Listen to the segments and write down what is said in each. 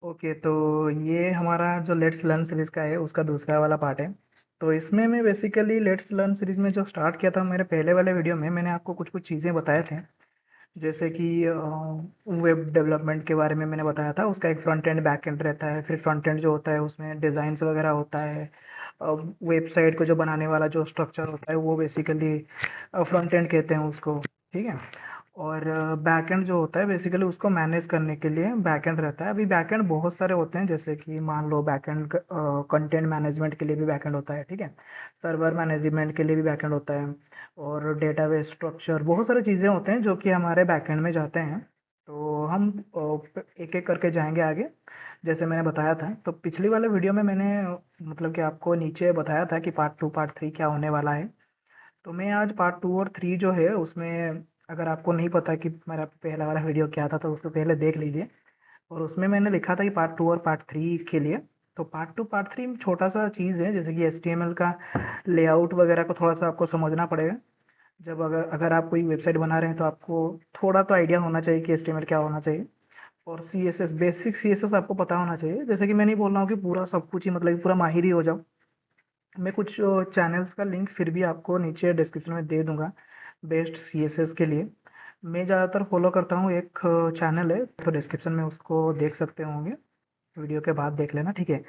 Okay, तो ये हमारा जो लेट्स लर्न सीरीज का है उसका दूसरा वाला पार्ट है। तो इसमें मैं बेसिकली लेट्स लर्न सीरीज में जो स्टार्ट किया था, मेरे पहले वाले वीडियो में मैंने आपको कुछ कुछ चीज़ें बताए थे। जैसे कि वेब डेवलपमेंट के बारे में मैंने बताया था, उसका एक फ्रंट एंड बैक एंड रहता है। फिर फ्रंट एंड जो होता है उसमें डिज़ाइंस वगैरह होता है। वेबसाइट को जो बनाने वाला जो स्ट्रक्चर होता है वो बेसिकली फ्रंट एंड कहते हैं उसको। ठीक है। और बैक एंड जो होता है बेसिकली उसको मैनेज करने के लिए बैक एंड रहता है। अभी बैक एंड बहुत सारे होते हैं, जैसे कि मान low back and content management के लिए भी बैक एंड होता है। ठीक है। सर्वर मैनेजमेंट के लिए भी बैक एंड होता है। और डेटाबेस स्ट्रक्चर, बहुत सारी चीज़ें होते हैं जो कि हमारे बैकएंड में जाते हैं। तो हम एक एक करके जाएंगे आगे। जैसे मैंने बताया था, तो पिछली वाले वीडियो में मैंने मतलब कि आपको नीचे बताया था कि पार्ट 2 पार्ट 3 क्या होने वाला है। तो मैं आज पार्ट 2 और 3 जो है उसमें, अगर आपको नहीं पता कि मेरा पहला वाला वीडियो क्या था तो उसको पहले देख लीजिए। और उसमें मैंने लिखा था कि पार्ट 2 और पार्ट 3 के लिए। तो पार्ट 2 पार्ट 3 में छोटा सा चीज़ है, जैसे कि HTML का लेआउट वगैरह को थोड़ा सा आपको समझना पड़ेगा। जब अगर अगर आप कोई वेबसाइट बना रहे हैं तो आपको थोड़ा तो आइडिया होना चाहिए कि HTML क्या होना चाहिए। और CSS, बेसिक CSS आपको पता होना चाहिए। जैसे कि मैं नहीं बोल रहा हूँ कि पूरा सब कुछ ही मतलब कि पूरा माहिर ही हो जाओ। मैं कुछ चैनल्स का लिंक फिर भी आपको नीचे डिस्क्रिप्शन में दे दूंगा बेस्ट CSS के लिए। मैं ज़्यादातर फॉलो करता हूँ, एक चैनल है तो डिस्क्रिप्शन में उसको देख सकते होंगे। वीडियो के बाद देख लेना, ठीक है।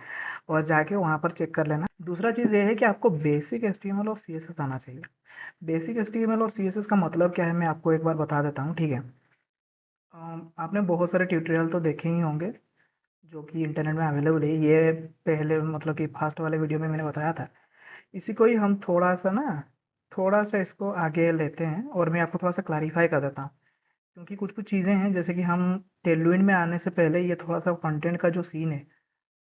और जाके वहाँ पर चेक कर लेना। दूसरा चीज़ ये है कि आपको बेसिक HTML और CSS आना चाहिए। बेसिक HTML और CSS का मतलब क्या है मैं आपको एक बार बता देता हूँ, ठीक है। आपने बहुत सारे ट्यूटोरियल तो देखे ही होंगे जो कि इंटरनेट में अवेलेबल है। ये पहले मतलब कि फास्ट वाले वीडियो में मैंने बताया था। इसी को ही हम थोड़ा सा इसको आगे लेते हैं और मैं आपको थोड़ा सा क्लैरिफाई कर देता हूँ। क्योंकि कुछ कुछ चीज़ें हैं, जैसे कि हम टेलविंड में आने से पहले ये थोड़ा सा फ्रंट एंड का जो सीन है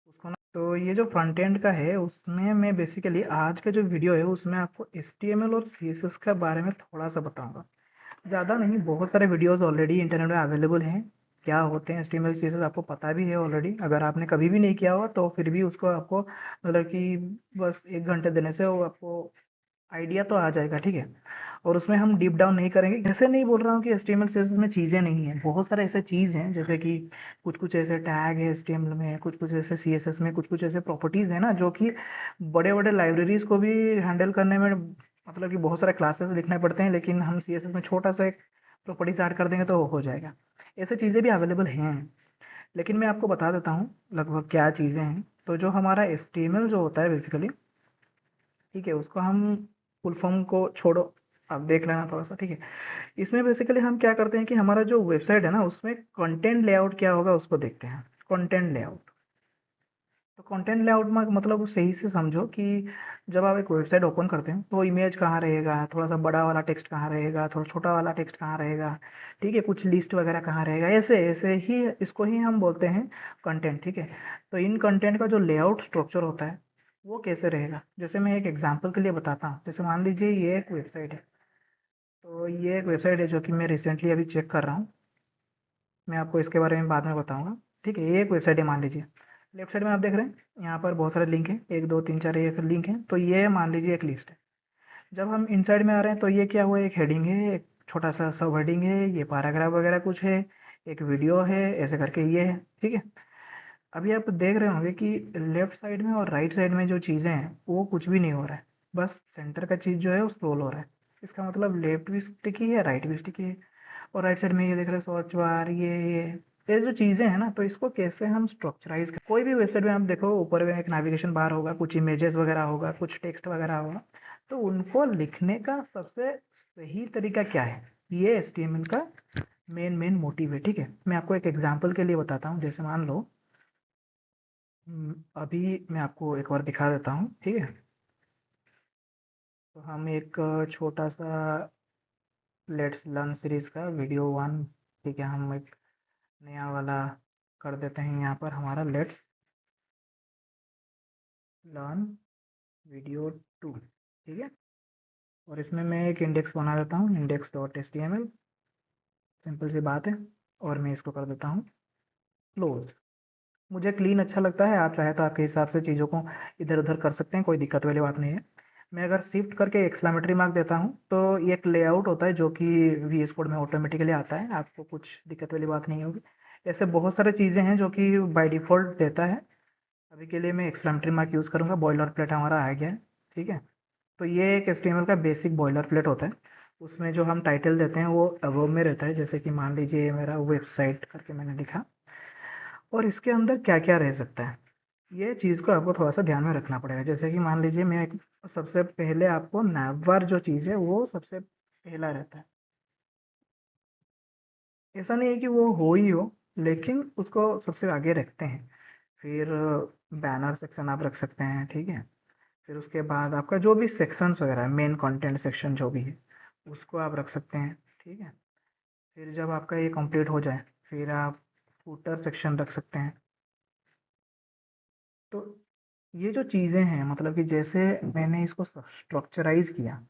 उसको ना, तो ये जो फ्रंट एंड का है उसमें मैं बेसिकली आज का जो वीडियो है उसमें आपको HTML और CSS के बारे में थोड़ा सा बताऊंगा। ज़्यादा नहीं, बहुत सारे वीडियोस ऑलरेडी इंटरनेट में अवेलेबल हैं। क्या होते हैं HTML CSS आपको पता भी है ऑलरेडी। अगर आपने कभी भी नहीं किया हुआ तो फिर भी उसको आपको मतलब कि बस 1 घंटे देने से वो आपको आइडिया तो आ जाएगा, ठीक है। और उसमें हम डीप डाउन नहीं करेंगे। ऐसे नहीं बोल रहा हूँ कि HTML CSS में चीज़ें नहीं हैं, बहुत सारे ऐसे चीज़ हैं, जैसे कि कुछ कुछ ऐसे टैग है HTML में, कुछ कुछ ऐसे CSS में, कुछ कुछ ऐसे प्रॉपर्टीज़ है ना जो कि बड़े बड़े लाइब्रेरीज को भी हैंडल करने में मतलब कि बहुत सारे क्लासेस लिखने पड़ते हैं, लेकिन हम CSS में छोटा सा एक प्रॉपर्टीज ऐड कर देंगे तो हो जाएगा। ऐसे चीज़ें भी अवेलेबल हैं। लेकिन मैं आपको बता देता हूँ लगभग क्या चीज़ें हैं। तो जो हमारा HTML जो होता है बेसिकली, ठीक है, उसको हम फुल फॉर्म को छोड़ो, आप देख लेना थोड़ा सा, ठीक है। इसमें बेसिकली हम क्या करते हैं कि हमारा जो वेबसाइट है ना उसमें कंटेंट लेआउट क्या होगा उसको देखते हैं। कंटेंट लेआउट, तो कंटेंट लेआउट में मतलब सही से समझो कि जब आप एक वेबसाइट ओपन करते हैं तो इमेज कहाँ रहेगा, थोड़ा सा बड़ा वाला टेक्स्ट कहाँ रहेगा, थोड़ा छोटा वाला टेक्स्ट कहाँ रहेगा, ठीक है, कुछ लिस्ट वगैरह कहाँ रहेगा, ऐसे ऐसे ही इसको ही हम बोलते हैं कंटेंट, ठीक है। तो इन कंटेंट का जो लेआउट स्ट्रक्चर होता है वो कैसे रहेगा, जैसे मैं एक एग्जांपल के लिए बताता हूँ। जैसे मान लीजिए ये एक वेबसाइट है। तो ये एक वेबसाइट है जो कि मैं रिसेंटली अभी चेक कर रहा हूँ। मैं आपको इसके बारे में बाद में बताऊंगा। ठीक है, ये एक वेबसाइट है मान लीजिए। लेफ्ट साइड में आप देख रहे हैं यहाँ पर बहुत सारे लिंक हैं, 1 2 3 4 एक लिंक है। तो ये मान लीजिए एक लिस्ट है। जब हम इनसाइड में आ रहे हैं तो ये क्या हुआ, एक हेडिंग है, एक छोटा सा सब हेडिंग है, ये पैराग्राफ वगैरह कुछ है, एक वीडियो है, ऐसे करके ये है, ठीक है। अभी आप देख रहे होंगे कि लेफ्ट साइड में और राइट साइड में जो चीज़ें हैं वो कुछ भी नहीं हो रहा है। बस सेंटर का चीज़ जो है वो स्क्रॉल हो रहा है। इसका मतलब लेफ्ट भी स्टिकी है, राइट भी स्टिकी है। और राइट साइड में ये देख रहे हैं सर्च बार, ये जो चीज़ें हैं ना, तो इसको कैसे हम स्ट्रक्चराइज कर, कोई भी वेबसाइट में आप देखो ऊपर में एक नेविगेशन बार होगा, कुछ इमेजेस वगैरह होगा, कुछ टेक्स्ट वगैरह होगा। तो उनको लिखने का सबसे सही तरीका क्या है, ये HTML का मेन मोटिव है, ठीक है। मैं आपको एक एग्जांपल के लिए बताता हूँ। जैसे मान लो अभी मैं आपको एक बार दिखा देता हूँ, ठीक है। तो हम एक छोटा सा लेट्स लर्न सीरीज का वीडियो 1, ठीक है, हम एक नया वाला कर देते हैं। यहाँ पर हमारा लेट्स लर्न वीडियो 2, ठीक है। और इसमें मैं एक इंडेक्स बना देता हूँ, index.html, सिंपल सी बात है। और मैं इसको कर देता हूँ क्लोज। मुझे क्लीन अच्छा लगता है, आप चाहे तो आपके हिसाब से चीज़ों को इधर उधर कर सकते हैं, कोई दिक्कत वाली बात नहीं है। मैं अगर शिफ्ट करके एक्सक्लामेटरी मार्क देता हूँ तो ये एक लेआउट होता है जो कि VS कोड में ऑटोमेटिकली आता है, आपको कुछ दिक्कत वाली बात नहीं होगी। ऐसे बहुत सारे चीज़ें हैं जो कि बाय डिफ़ॉल्ट देता है। अभी के लिए मैं एक्सक्लेमेटरी मार्क यूज़ करूँगा, बॉयलर प्लेट हमारा आ गया है, ठीक है। तो ये एक एचटीएमएल का बेसिक बॉयलर प्लेट होता है। उसमें जो हम टाइटल देते हैं वो अबव में रहता है, जैसे कि मान लीजिए ये मेरा वेबसाइट करके मैंने लिखा, और इसके अंदर क्या क्या रह सकता है, ये चीज़ को आपको थोड़ा सा ध्यान में रखना पड़ेगा। जैसे कि मान लीजिए मैं सबसे पहले आपको नैवबार जो चीज़ है वो सबसे पहला रहता है। ऐसा नहीं है कि वो हो ही हो, लेकिन उसको सबसे आगे रखते हैं। फिर बैनर सेक्शन आप रख सकते हैं, ठीक है। फिर उसके बाद आपका जो भी सेक्शंस वगैरह है, मेन कंटेंट सेक्शन जो भी है, उसको आप रख सकते हैं, ठीक है। फिर जब आपका ये कंप्लीट हो जाए, फिर आप फूटर सेक्शन रख सकते हैं। तो ये जो चीज़ें हैं, मतलब कि जैसे मैंने इसको स्ट्रक्चराइज किया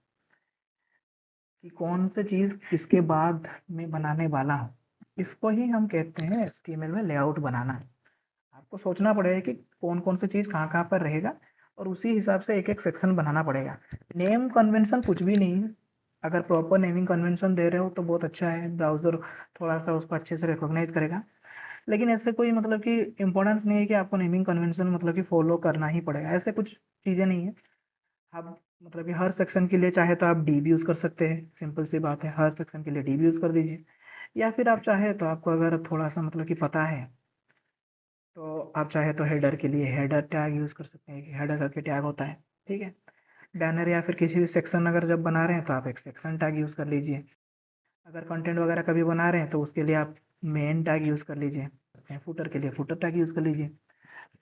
कि कौन सी चीज़ किसके बाद में बनाने वाला हूँ, इसको ही हम कहते हैं एचटीएमएल में लेआउट बनाना। आपको सोचना पड़ेगा कि कौन कौन सी चीज़ कहाँ कहाँ पर रहेगा, और उसी हिसाब से एक एक सेक्शन बनाना पड़ेगा। नेम कन्वेंशन कुछ भी नहीं है। अगर प्रॉपर नेमिंग कन्वेंशन दे रहे हो तो बहुत अच्छा है, ब्राउज़र थोड़ा सा उसको अच्छे से रिकॉग्नाइज करेगा। लेकिन ऐसे कोई मतलब कि इम्पोर्टेंस नहीं है कि आपको नेमिंग कन्वेंशन मतलब कि फॉलो करना ही पड़ेगा, ऐसे कुछ चीज़ें नहीं है। आप मतलब कि हर सेक्शन के लिए चाहे तो आप डी भी यूज़ कर सकते हैं, सिंपल सी बात है, हर सेक्शन के लिए डी भी यूज़ कर दीजिए। या फिर आप चाहे तो आपको अगर थोड़ा सा मतलब कि पता है, तो आप चाहे तो हेडर के लिए हेडर टैग यूज़ कर सकते हैं, हेडर करके टैग होता है, ठीक है। बैनर या फिर किसी भी सेक्शन अगर जब बना रहे हैं तो आप एक सेक्शन टैग यूज़ कर लीजिए। अगर कंटेंट वगैरह कभी बना रहे हैं तो उसके लिए आप मेन टैग यूज़ कर लीजिए, फुटर के लिए फुटर टैग यूज़ कर लीजिए।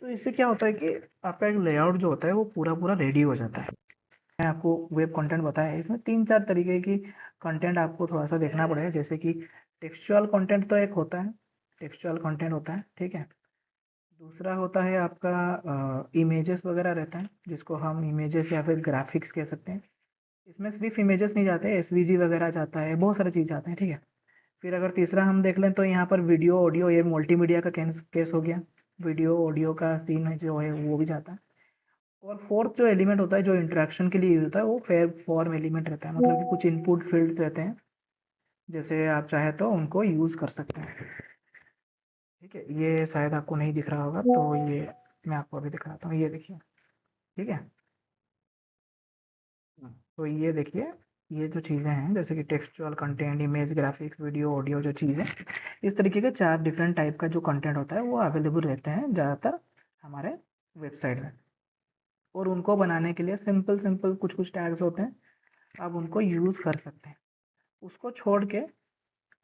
तो इससे क्या होता है कि आपका एक लेआउट जो होता है वो पूरा पूरा रेडी हो जाता है। मैंने आपको वेब कंटेंट बताया है, इसमें 3-4 तरीके की कंटेंट आपको थोड़ा सा देखना पड़ेगा। जैसे कि टेक्सचुअल कंटेंट तो एक होता है, टेक्सचुअल कंटेंट होता है, ठीक है। दूसरा होता है आपका इमेजेस वगैरह रहता है, जिसको हम इमेजेस या फिर ग्राफिक्स कह सकते हैं। इसमें सिर्फ इमेजेस नहीं जाते, एसवीजी वगैरह जाता है, बहुत सारी चीज़ जाते हैं, ठीक है। फिर अगर तीसरा हम देख लें तो यहाँ पर वीडियो ऑडियो, ये मल्टीमीडिया का केस हो गया, वीडियो ऑडियो का सीन है जो है वो भी जाता है। और फोर्थ जो एलिमेंट होता है जो इंटरेक्शन के लिए यूज होता है वो फेयर फॉर्म एलिमेंट रहता है, मतलब कि कुछ इनपुट फील्ड रहते हैं, जैसे आप चाहे तो उनको यूज कर सकते हैं, ठीक है। ये शायद आपको नहीं दिख रहा होगा, तो ये मैं आपको अभी दिखाता हूँ, ये देखिए, ठीक है। तो ये देखिए, ये जो चीज़ें हैं जैसे कि textual content, image, graphics, video, audio, जो चीज़ें, इस तरीके के 4 डिफरेंट टाइप का जो कंटेंट होता है वो अवेलेबल रहते हैं ज़्यादातर हमारे वेबसाइट में। और उनको बनाने के लिए सिंपल सिंपल कुछ कुछ टैग्स होते हैं, आप उनको यूज़ कर सकते हैं। उसको छोड़ के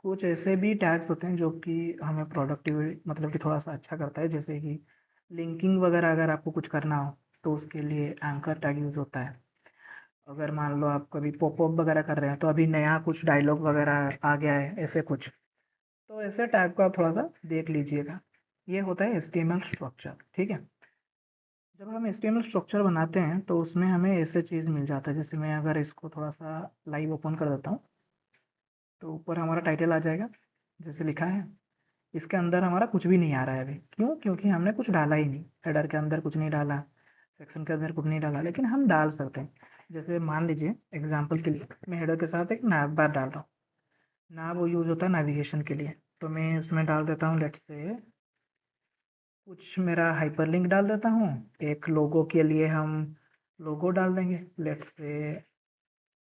कुछ ऐसे भी टैग्स होते हैं जो कि हमें प्रोडक्टिविटी मतलब कि थोड़ा सा अच्छा करता है, जैसे कि लिंकिंग वगैरह अगर आपको कुछ करना हो तो उसके लिए एंकर टैग यूज़ होता है। अगर मान लो आप कभी पॉपअप वगैरह कर रहे हैं तो अभी नया कुछ डायलॉग वगैरह आ गया है, ऐसे कुछ, तो ऐसे टैग को आप थोड़ा सा देख लीजिएगा। ये होता है एचटीएमएल स्ट्रक्चर, ठीक है। जब हम एचटीएमएल स्ट्रक्चर बनाते हैं तो उसमें हमें ऐसे चीज़ मिल जाता है, जैसे मैं अगर इसको थोड़ा सा लाइव ओपन कर देता हूँ तो ऊपर हमारा टाइटल आ जाएगा, जैसे लिखा है। इसके अंदर हमारा कुछ भी नहीं आ रहा है अभी, क्यों? क्योंकि हमने कुछ डाला ही नहीं, हेडर के अंदर कुछ नहीं डाला, सेक्शन के अंदर कुछ नहीं डाला, लेकिन हम डाल सकते हैं। जैसे मान लीजिए एग्जांपल के लिए मैं हेडर के साथ एक nav बार डाल रहा हूँ। nav यूज़ होता है नेविगेशन के लिए, तो मैं उसमें डाल देता हूँ, लेट्स से कुछ मेरा हाइपरलिंक डाल देता हूँ। एक लोगो के लिए हम लोगो डाल देंगे, लेट्स से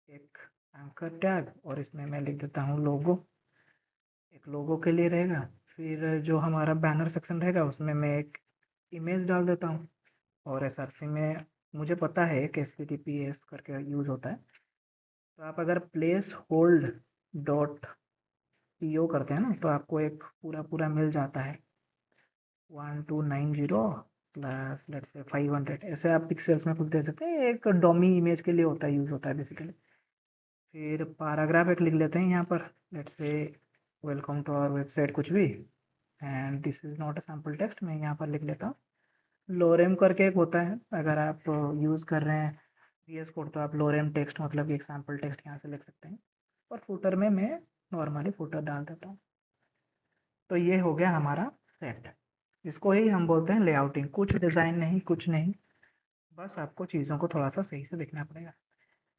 एक एंकर टैग, और इसमें मैं लिख देता हूँ लोगो, एक लोगो के लिए रहेगा। फिर जो हमारा बैनर सेक्शन रहेगा उसमें मैं एक इमेज डाल देता हूँ, और एसआरसी में मुझे पता है कि HTTPS करके यूज़ होता है। तो आप अगर प्लेस होल्ड डॉट पीओ करते हैं ना तो आपको एक पूरा पूरा मिल जाता है, 1290 प्लस लेट्स से 500, ऐसे आप पिक्सल्स में कुछ दे सकते हैं। एक डॉमी इमेज के लिए होता है, यूज़ होता है बेसिकली। फिर पैराग्राफ एक लिख लेते हैं यहाँ पर, let's say welcome to our website, कुछ भी, and this is not a sample text, मैं यहाँ पर लिख लेता हूँ। लोरेम करके एक होता है, अगर आप यूज़ कर रहे हैं VS कोड तो आप लोरेम टेक्स्ट मतलब कि एक सैम्पल टेक्स्ट यहाँ से लिख सकते हैं। और फुटर में मैं नॉर्मली फुटर डाल देता हूँ। तो ये हो गया हमारा सेट, इसको ही हम बोलते हैं लेआउटिंग। कुछ डिज़ाइन नहीं, कुछ नहीं, बस आपको चीज़ों को थोड़ा सा सही से देखना पड़ेगा।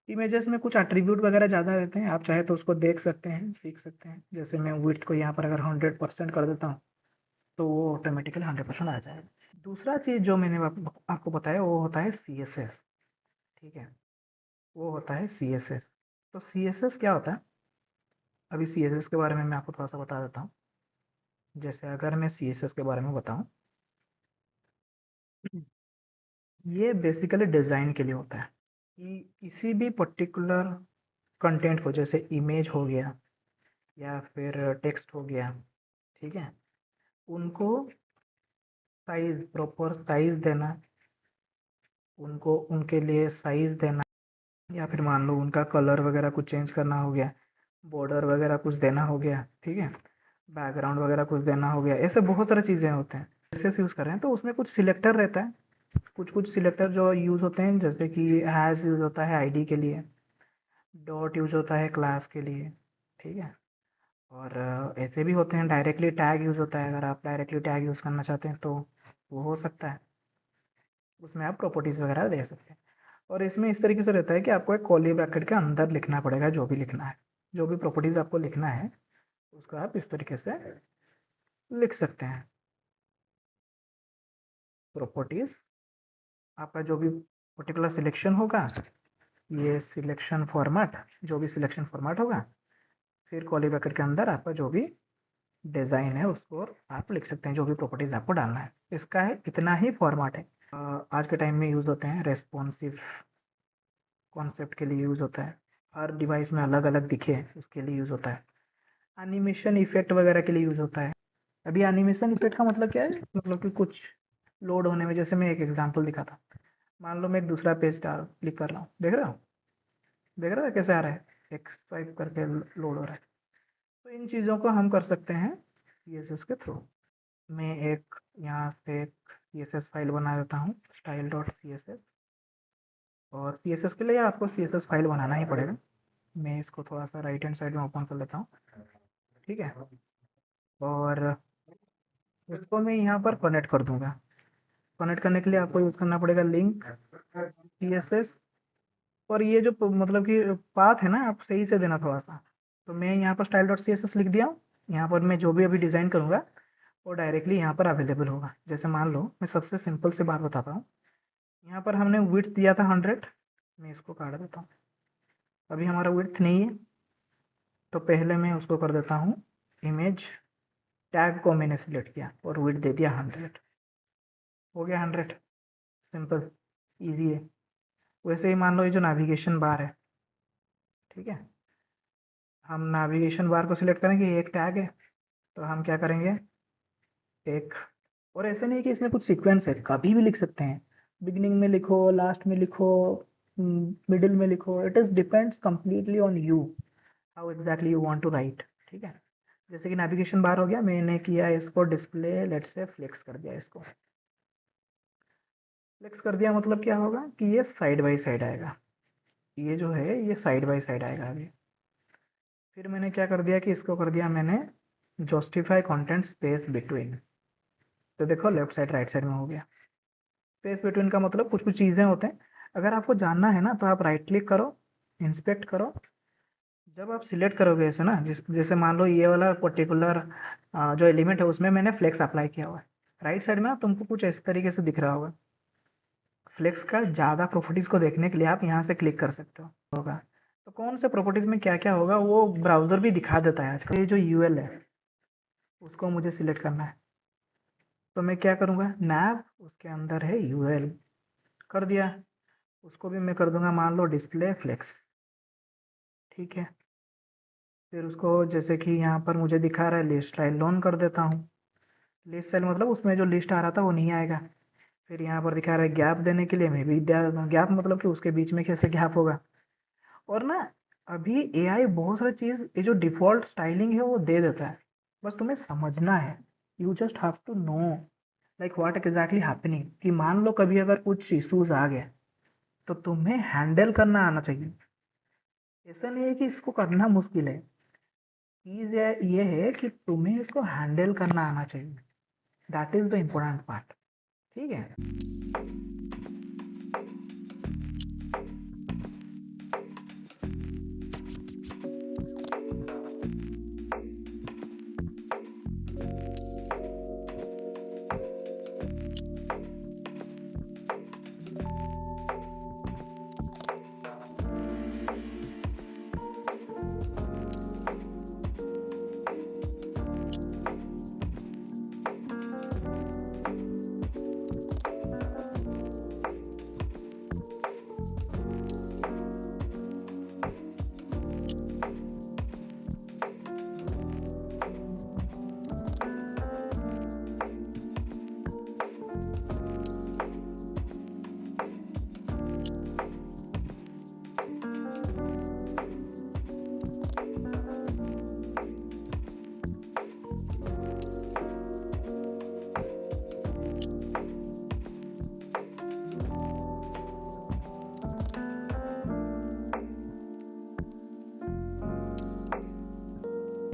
इमेजेस में कुछ एट्रीब्यूट वगैरह ज़्यादा रहते हैं, आप चाहे तो उसको देख सकते हैं, सीख सकते हैं। जैसे मैं विड्थ को यहाँ पर अगर 100% कर देता हूँ तो वो ऑटोमेटिकली 100% आ जाएगा। दूसरा चीज़ जो मैंने आपको बताया वो होता है CSS। ठीक है, वो होता है CSS। तो CSS क्या होता है, अभी CSS के बारे में मैं आपको थोड़ा सा बता देता हूँ। जैसे अगर मैं CSS के बारे में बताऊँ, ये बेसिकली डिज़ाइन के लिए होता है कि किसी भी पर्टिकुलर कंटेंट को, जैसे इमेज हो गया या फिर टेक्स्ट हो गया, ठीक है, उनको साइज, प्रॉपर साइज देना, उनको उनके लिए साइज देना, या फिर मान लो उनका कलर वगैरह कुछ चेंज करना हो गया, बॉर्डर वगैरह कुछ देना हो गया, ठीक है, बैकग्राउंड वगैरह कुछ देना हो गया, ऐसे बहुत सारी चीज़ें होते हैं। जैसे यूज़ कर रहे हैं तो उसमें कुछ सिलेक्टर रहता है, कुछ कुछ सिलेक्टर जो यूज़ होते हैं, जैसे कि हैज़ यूज़ होता है आईडी के लिए, डॉट यूज़ होता है क्लास के लिए, ठीक है, और ऐसे भी होते हैं डायरेक्टली टैग यूज़ होता है। अगर आप डायरेक्टली टैग यूज़ करना चाहते हैं तो वो हो सकता है, उसमें आप प्रॉपर्टीज़ वगैरह दे सकते हैं। और इसमें इस तरीके से रहता है कि आपको एक कर्ली ब्रैकेट के अंदर लिखना पड़ेगा जो भी लिखना है, जो भी प्रॉपर्टीज़ आपको लिखना है उसको आप इस तरीके से लिख सकते हैं। प्रॉपर्टीज़, आपका जो भी पर्टिकुलर सिलेक्शन होगा, ये सिलेक्शन फॉर्मेट, जो भी सिलेक्शन फॉर्मेट होगा, फिर कर्ली ब्रैकेट के अंदर आपका जो भी डिज़ाइन है उसको आप लिख सकते हैं, जो भी प्रॉपर्टीज़ आपको डालना है। इसका है इतना ही फॉर्मेट है। आज के टाइम में यूज़ होते हैं, रेस्पॉन्सिव कॉन्सेप्ट के लिए यूज़ होता है, हर डिवाइस में अलग अलग दिखे उसके लिए यूज़ होता है। एनिमेशन इफेक्ट वगैरह के लिए यूज़ होता है। अभी एनिमेशन इफेक्ट का मतलब क्या है, मतलब कि कुछ लोड होने में, जैसे मैं एक एग्जांपल दिखा था, मान लो मैं एक दूसरा पेज डाल क्लिक कर रहा हूँ, देख रहा हूँ, देख रहा है कैसे आ रहा है, एक स्वाइप करके लोड हो रहा है। तो इन चीज़ों को हम कर सकते हैं CSS के थ्रू। मैं एक यहाँ से एक CSS फाइल बना देता हूँ, style.css, और CSS के लिए आपको CSS फाइल बनाना ही पड़ेगा। मैं इसको थोड़ा सा राइट हैंड साइड में ओपन कर लेता हूँ, ठीक है, और उसको मैं यहाँ पर कनेक्ट कर दूंगा। कनेक्ट करने के लिए आपको यूज़ करना पड़ेगा लिंक CSS, और ये जो मतलब कि पाथ है ना, आप सही से देना थोड़ा सा। तो मैं यहाँ पर style.css लिख दिया हूँ। यहाँ पर मैं जो भी अभी डिज़ाइन करूँगा वो डायरेक्टली यहाँ पर अवेलेबल होगा। जैसे मान लो मैं सबसे सिंपल से बात बताता हूँ, यहाँ पर हमने विड्थ दिया था 100, मैं इसको काट देता हूँ। अभी हमारा विड्थ नहीं है, तो पहले मैं उसको कर देता हूँ इमेज टैग को मैंने सिलेक्ट किया और विड्थ दे दिया 100, हो गया 100। सिंपल, इजी है। वैसे ही मान लो ये जो नेविगेशन बार है, ठीक है, हम नेविगेशन बार को सिलेक्ट करेंगे, ये एक टैग है, तो हम क्या करेंगे, एक, और ऐसे नहीं कि इसमें कुछ सीक्वेंस है, कभी भी लिख सकते हैं, बिगिनिंग में लिखो, लास्ट में लिखो, मिडिल में लिखो, it is depends completely on you, how exactly you want to write, ठीक है। जैसे कि नेविगेशन बार हो गया, मैंने किया इसको डिस्प्ले, लेट्स से फ्लेक्स कर दिया, इसको फ्लेक्स कर दिया, मतलब क्या होगा कि ये साइड बाई साइड आएगा, ये जो है ये साइड बाई साइड आएगा अभी। फिर मैंने क्या कर दिया कि इसको कर दिया मैंने जस्टिफाई कंटेंट स्पेस बिटवीन, तो देखो लेफ्ट साइड राइट साइड में हो गया। स्पेस बिटवीन का मतलब कुछ कुछ चीज़ें होते हैं, अगर आपको जानना है ना तो आप राइट क्लिक करो, इंस्पेक्ट करो, जब आप सिलेक्ट करोगे ऐसे ना, जैसे मान लो ये वाला पर्टिकुलर जो एलिमेंट है उसमें मैंने फ्लेक्स अप्लाई किया हुआ है, राइट साइड में तुमको कुछ इस तरीके से दिख रहा होगा। फ्लेक्स का ज़्यादा प्रॉपर्टीज़ को देखने के लिए आप यहाँ से क्लिक कर सकते हो, होगा तो कौन से प्रॉपर्टीज़ में क्या क्या होगा वो ब्राउज़र भी दिखा देता है आजकल। ये जो यूएल है उसको मुझे सिलेक्ट करना है, तो मैं क्या करूँगा, नैव, उसके अंदर है यूएल, कर दिया। उसको भी मैं कर दूंगा मान लो डिस्प्ले फ्लेक्स, ठीक है। फिर उसको जैसे कि यहाँ पर मुझे दिखा रहा है लिस्ट स्टाइल लोन कर देता हूँ, लिस्ट स्टाइल मतलब उसमें जो लिस्ट आ रहा था वो नहीं आएगा। फिर यहाँ पर दिखा रहा है गैप देने के लिए, मैं भी गैप मतलब कि उसके बीच में कैसे गैप होगा। और ना अभी एआई बहुत सारी चीज़, ये जो डिफ़ॉल्ट स्टाइलिंग है वो दे देता है, बस तुम्हें समझना है, you just have to know like what exactly happening, कि मान लो कभी अगर कुछ इश्यूज आ गए तो तुम्हें हैंडल करना आना चाहिए। ऐसा नहीं है कि इसको करना मुश्किल है, चीज़ ये है कि तुम्हें इसको हैंडल करना आना चाहिए, that is the important part, ठीक है।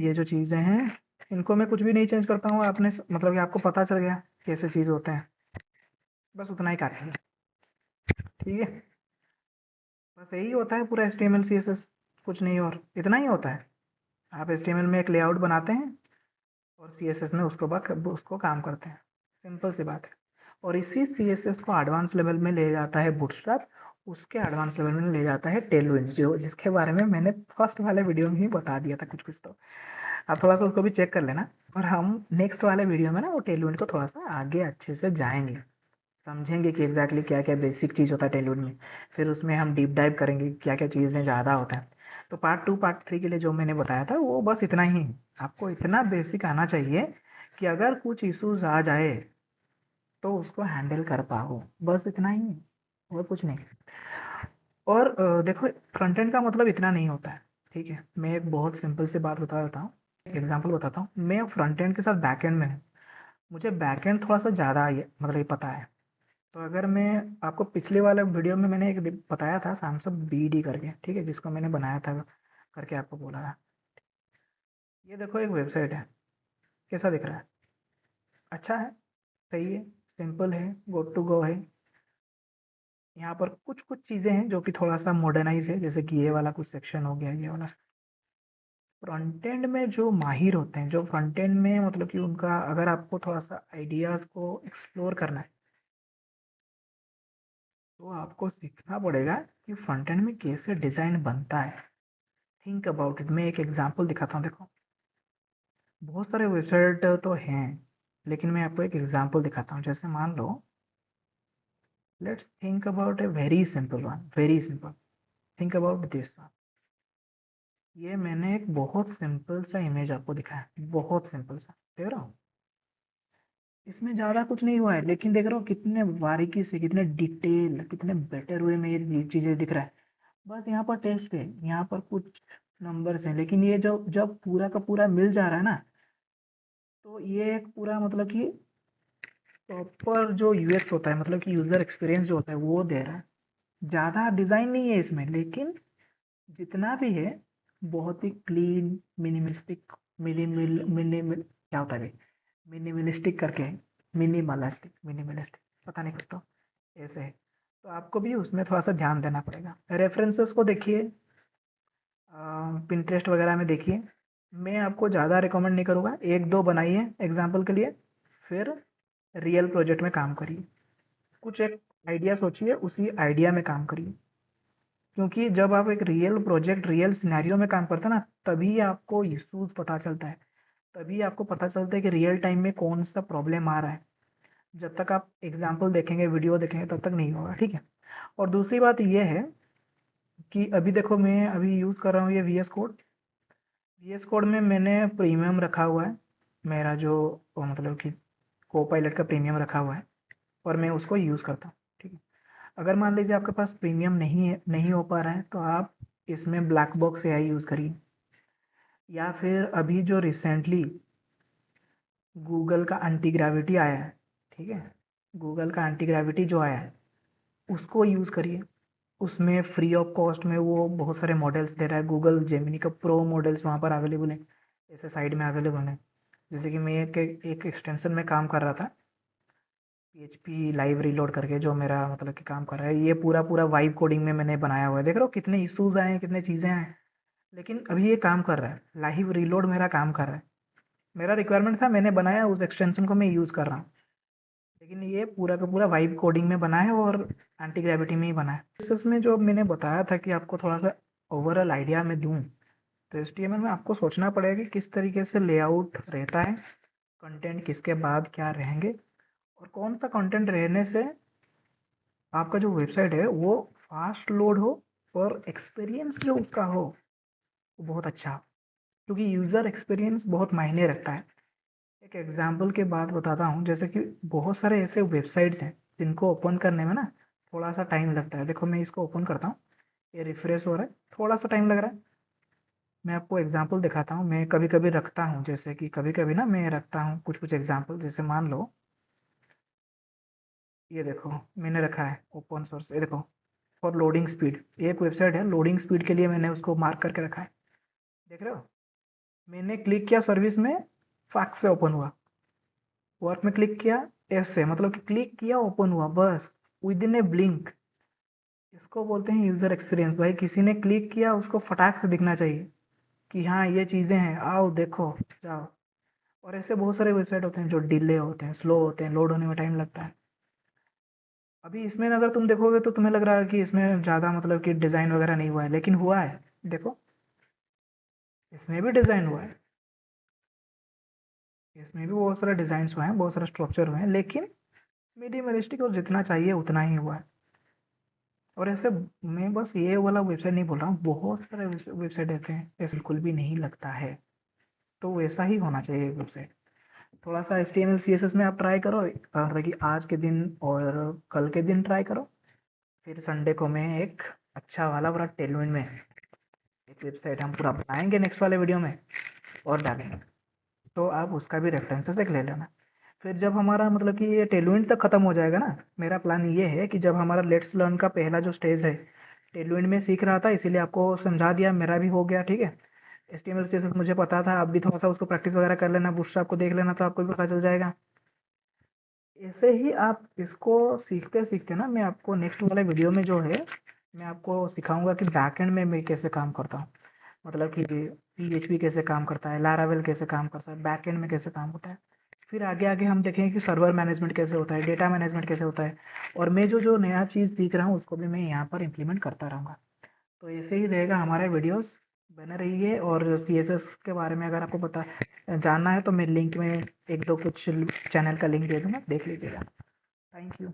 ये जो चीज़ें हैं इनको मैं कुछ भी नहीं चेंज करता हूँ, आपने मतलब कि आपको पता चल गया कैसे चीज़ होते हैं, बस उतना ही काफी है। ठीक है, बस यही होता है पूरा HTML CSS, कुछ नहीं और इतना ही होता है। आप HTML में एक लेआउट बनाते हैं और CSS में उसको काम करते हैं, सिंपल सी बात है। और इसी CSS को एडवांस लेवल में ले जाता है बूटस्ट्रैप, उसके एडवांस लेवल में ले जाता है टेलविंड, जो जिसके बारे में मैंने फर्स्ट वाले वीडियो में ही बता दिया था कुछ कुछ। तो आप थोड़ा सा उसको भी चेक कर लेना, और हम नेक्स्ट वाले वीडियो में ना वो टेलविंड को थोड़ा सा आगे अच्छे से जाएंगे, समझेंगे कि एग्जैक्टली क्या क्या बेसिक चीज़ होता है टेलवुड में। फिर उसमें हम डीप डाइव करेंगे क्या क्या चीज़ें ज़्यादा होता है। तो पार्ट 2 पार्ट 3 के लिए जो मैंने बताया था वो बस इतना ही है। आपको इतना बेसिक आना चाहिए कि अगर कुछ इश्यूज आ जाए तो उसको हैंडल कर पाओ, बस इतना ही है, और कुछ नहीं। और देखो, फ्रंट एंड का मतलब इतना नहीं होता है। ठीक है, मैं एक बहुत सिंपल सी बात बता देता हूँ, एग्जाम्पल बताता हूँ। मैं फ्रंट एंड के साथ बैक एंड में हूँ, मुझे बैक एंड थोड़ा सा ज़्यादा मतलब ये पता है। तो अगर मैं आपको पिछले वाले वीडियो में मैंने एक बताया था सैमसंग BD करके, ठीक है, जिसको मैंने बनाया था करके आपको बोला था। ये देखो एक वेबसाइट है, कैसा दिख रहा है? अच्छा है, सही है, सिंपल है, गो टू गो है। यहाँ पर कुछ कुछ चीज़ें हैं जो कि थोड़ा सा मॉडर्नाइज है, जैसे कि ये वाला कुछ सेक्शन हो गया, ये वाला। फ्रंट एंड में जो माहिर होते हैं, जो फ्रंट एंड में मतलब कि उनका, अगर आपको थोड़ा सा आइडियाज़ को एक्सप्लोर करना है तो आपको सीखना पड़ेगा कि फ्रंट एंड में कैसे डिज़ाइन बनता है। Think about it. मैं एक एग्जांपल दिखाता हूँ, देखो। बहुत सारे वेबसाइट तो हैं, लेकिन मैं आपको एक एग्जांपल दिखाता हूँ। जैसे मान लो, let's think about a very simple one, very simple. Think about this one. ये मैंने एक बहुत सिंपल सा इमेज आपको दिखाया, बहुत सिंपल सा, देख रहा हूँ। इसमें ज़्यादा कुछ नहीं हुआ है, लेकिन देख रहा हूँ कितने बारीकी से, कितने डिटेल, कितने बेटर वे में ये चीज़ें दिख रहा है। बस यहाँ पर टेक्स्ट है, यहाँ पर कुछ नंबर्स हैं, लेकिन ये जो जब पूरा का पूरा मिल जा रहा है ना, तो ये एक पूरा मतलब कि प्रॉपर जो UX होता है, मतलब कि यूजर एक्सपीरियंस जो होता है, वो दे रहा है। ज़्यादा डिज़ाइन नहीं है इसमें, लेकिन जितना भी है बहुत ही क्लीन, मिनिमलिस्टिक, मिनिमल मिनिमल क्या होता है, मिनिमलिस्टिक करके है, मिनिमलिस्टिक पता नहीं कुछ तो ऐसे है। तो आपको भी उसमें थोड़ा सा ध्यान देना पड़ेगा। रेफरेंसेस को देखिए, पिंटरेस्ट वगैरह में देखिए। मैं आपको ज़्यादा रिकमेंड नहीं करूँगा, एक दो बनाइए एग्जाम्पल के लिए, फिर रियल प्रोजेक्ट में काम करिए। कुछ एक आइडिया सोचिए, उसी आइडिया में काम करिए। क्योंकि जब आप एक रियल प्रोजेक्ट, रियल सिनेरियो में काम करते हैं ना, तभी आपको इश्यूज पता चलता है, तभी आपको पता चलता है कि रियल टाइम में कौन सा प्रॉब्लम आ रहा है। जब तक आप एग्जाम्पल देखेंगे, वीडियो देखेंगे, तब तक नहीं होगा। ठीक है। और दूसरी बात यह है कि अभी देखो, मैं अभी यूज़ कर रहा हूँ ये VS कोड में मैंने प्रीमियम रखा हुआ है। मेरा जो मतलब कि कोपायलट का प्रीमियम रखा हुआ है, और मैं उसको यूज़ करता हूँ। ठीक है। अगर मान लीजिए आपके पास प्रीमियम नहीं है, नहीं हो पा रहा है, तो आप इसमें ब्लैक बॉक्स AI यूज़ करिए, या फिर अभी जो रिसेंटली गूगल का एंटी ग्रेविटी आया है, ठीक है, गूगल का एंटी ग्रेविटी जो आया है उसको यूज़ करिए। उसमें फ्री ऑफ कॉस्ट में वो बहुत सारे मॉडल्स दे रहा है। गूगल जेमिनी का प्रो मॉडल्स वहाँ पर अवेलेबल है, ऐसे साइड में अवेलेबल है। जैसे कि मैं एक एक्सटेंशन में काम कर रहा था, PHP लाइव रीलोड करके, जो मेरा मतलब कि काम कर रहा है, ये पूरा पूरा वाइब कोडिंग में मैंने बनाया हुआ है। देख रहे हो कितने इश्यूज आए हैं, कितने चीज़ें आए हैं, लेकिन अभी ये काम कर रहा है, लाइव रीलोड मेरा काम कर रहा है। मेरा रिक्वायरमेंट था, मैंने बनाया, उस एक्सटेंशन को मैं यूज़ कर रहा हूँ, लेकिन ये पूरा का पूरा वाइब कोडिंग में बना है और एंटी ग्रेविटी में ही बना है। इसमें जो मैंने बताया था कि आपको थोड़ा सा ओवरऑल आइडिया में दूं, तो HTML में आपको सोचना पड़ेगा कि किस तरीके से लेआउट रहता है, कंटेंट किसके बाद क्या रहेंगे, और कौन सा कंटेंट रहने से आपका जो वेबसाइट है वो फास्ट लोड हो, और एक्सपीरियंस जो उसका हो वो बहुत अच्छा हो, क्योंकि यूज़र एक्सपीरियंस बहुत मायने रखता है। एक एग्जाम्पल के बाद बताता हूँ, जैसे कि बहुत सारे ऐसे वेबसाइट्स हैं जिनको ओपन करने में ना थोड़ा सा टाइम लगता है। देखो मैं इसको ओपन करता हूँ, ये रिफ्रेश हो रहा है, थोड़ा सा टाइम लग रहा है। मैं आपको एग्जाम्पल दिखाता हूँ, मैं कभी कभी रखता हूँ, जैसे कि कभी कभी ना मैं रखता हूँ कुछ कुछ एग्जाम्पल। जैसे मान लो, ये देखो मैंने रखा है ओपन सोर्स, ये देखो, फॉर लोडिंग स्पीड, एक वेबसाइट है, लोडिंग स्पीड के लिए मैंने उसको मार्क करके रखा है, देख रहे हो। मैंने क्लिक किया सर्विस में, फाक से ओपन हुआ। वर्क में क्लिक किया, एस से, मतलब कि क्लिक किया ओपन हुआ, बस विद इन ए ब्लिंक। इसको बोलते हैं यूजर एक्सपीरियंस। भाई किसी ने क्लिक किया, उसको फटाक से दिखना चाहिए कि हाँ ये चीजें हैं, आओ देखो, जाओ। और ऐसे बहुत सारे वेबसाइट होते हैं जो डिले होते हैं, स्लो होते हैं, लोड होने में टाइम लगता है। अभी इसमें अगर तुम देखोगे तो तुम्हें लग रहा है कि इसमें ज़्यादा मतलब कि डिज़ाइन वगैरह नहीं हुआ है, लेकिन हुआ है। देखो, इसमें भी डिज़ाइन हुआ है, इसमें भी बहुत सारे डिज़ाइन हुए हैं, बहुत सारे स्ट्रक्चर हुए हैं, लेकिन मिनिमलिस्टिक और जितना चाहिए उतना ही हुआ है। और ऐसे मैं बस ये वाला वेबसाइट नहीं बोल रहा हूँ, बहुत सारे वेबसाइट ऐसे हैं ऐसे बिल्कुल भी नहीं लगता है। तो वैसा ही होना चाहिए वेबसाइट। थोड़ा सा HTML CSS में आप ट्राई करो, मतलब कि आज के दिन और कल के दिन ट्राई करो। फिर संडे को मैं एक अच्छा वाला पूरा टेलविन में एक वेबसाइट हम पूरा बनाएंगे नेक्स्ट वाले वीडियो में और डालेंगे। तो आप उसका भी रेफरेंसेस एक ले लेना। फिर जब हमारा मतलब कि ये टेलविन तक खत्म हो जाएगा ना, मेरा प्लान ये है कि जब हमारा लेट्स लर्न का पहला जो स्टेज है, टेलविन में सीख रहा था इसीलिए आपको समझा दिया, मेरा भी हो गया, ठीक है। HTML CSS मुझे पता था, आप भी थोड़ा सा उसको प्रैक्टिस वगैरह कर लेना, बूटस्ट्रैप को देख लेना, तो आपको भी पता चल जाएगा। ऐसे ही आप इसको सीखते सीखते ना, मैं आपको नेक्स्ट वाले वीडियो में जो है, मैं आपको सिखाऊंगा कि बैकएंड में मैं कैसे काम करता हूँ। मतलब कि PHP कैसे काम करता है, लारावेल कैसे काम करता है, बैकएंड में कैसे काम होता है। फिर आगे आगे हम देखेंगे कि सर्वर मैनेजमेंट कैसे होता है, डेटा मैनेजमेंट कैसे होता है। और मैं जो जो नया चीज़ सीख रहा हूँ उसको भी मैं यहाँ पर इम्प्लीमेंट करता रहूँगा। तो ऐसे ही रहेगा हमारे वीडियोस, बने रहिए। और CSS के बारे में अगर आपको पता जानना है तो मैं लिंक में एक दो कुछ चैनल का लिंक दे दूँगा, देख लीजिएगा। Thank you.